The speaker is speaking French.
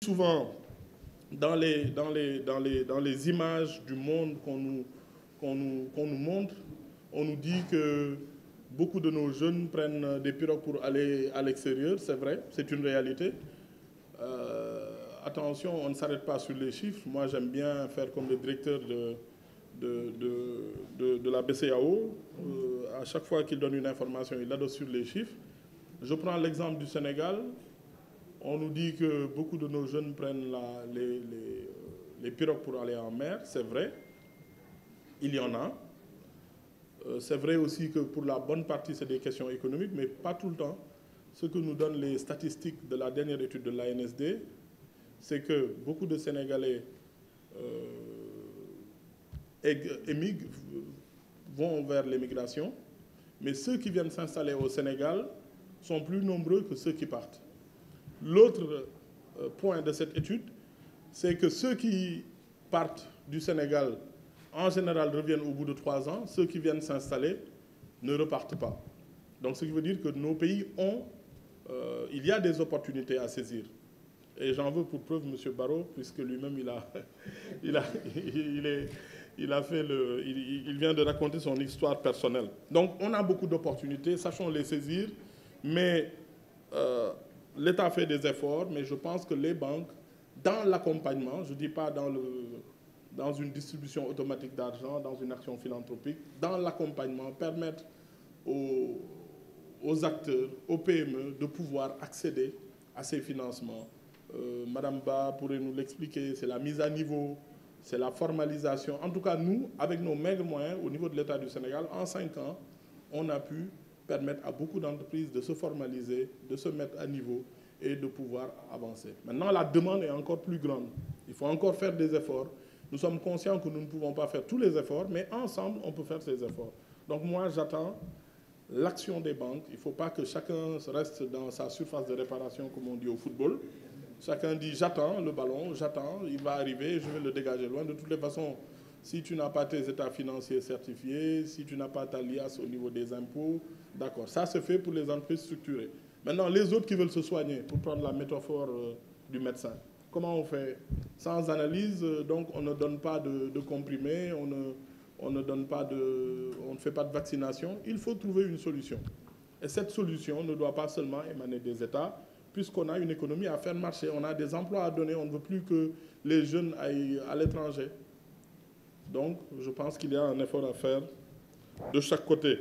Souvent, dans les images du monde qu'on nous montre, on nous dit que beaucoup de nos jeunes prennent des pirogues pour aller à l'extérieur. C'est vrai, c'est une réalité. Attention, on ne s'arrête pas sur les chiffres. Moi, j'aime bien faire comme le directeur de la BCEAO. À chaque fois qu'il donne une information, il adosse sur les chiffres. Je prends l'exemple du Sénégal. On nous dit que beaucoup de nos jeunes prennent les pirogues pour aller en mer. C'est vrai, il y en a. C'est vrai aussi que pour la bonne partie, c'est des questions économiques, mais pas tout le temps. Ce que nous donnent les statistiques de la dernière étude de l'ANSD, c'est que beaucoup de Sénégalais émigrent, vont vers l'émigration, mais ceux qui viennent s'installer au Sénégal sont plus nombreux que ceux qui partent. L'autre point de cette étude, c'est que ceux qui partent du Sénégal, en général, reviennent au bout de 3 ans. Ceux qui viennent s'installer ne repartent pas. Donc, ce qui veut dire que nos pays ont... il y a des opportunités à saisir. Et j'en veux pour preuve M. Barrot, puisque lui-même, il vient de raconter son histoire personnelle. Donc, on a beaucoup d'opportunités, sachons les saisir, mais l'État fait des efforts, mais je pense que les banques, dans l'accompagnement, je ne dis pas dans une distribution automatique d'argent, dans une action philanthropique, dans l'accompagnement, permettre aux acteurs, aux PME, de pouvoir accéder à ces financements. Madame Ba pourrait nous l'expliquer, c'est la mise à niveau, c'est la formalisation. En tout cas, nous, avec nos maigres moyens, au niveau de l'État du Sénégal, en 5 ans, on a pu permettre à beaucoup d'entreprises de se formaliser, de se mettre à niveau et de pouvoir avancer. Maintenant, la demande est encore plus grande. Il faut encore faire des efforts. Nous sommes conscients que nous ne pouvons pas faire tous les efforts, mais ensemble, on peut faire ces efforts. Donc moi, j'attends l'action des banques. Il ne faut pas que chacun reste dans sa surface de réparation, comme on dit au football. Chacun dit, j'attends le ballon, j'attends, il va arriver, je vais le dégager loin. De toutes les façons, si tu n'as pas tes états financiers certifiés, si tu n'as pas ta liasse au niveau des impôts, d'accord, ça se fait pour les entreprises structurées. Maintenant, les autres qui veulent se soigner, pour prendre la métaphore du médecin, comment on fait? Sans analyse, donc on ne donne pas de comprimés, on ne fait pas de vaccination. Il faut trouver une solution. Et cette solution ne doit pas seulement émaner des États, puisqu'on a une économie à faire marcher, on a des emplois à donner, on ne veut plus que les jeunes aillent à l'étranger. Donc, je pense qu'il y a un effort à faire de chaque côté.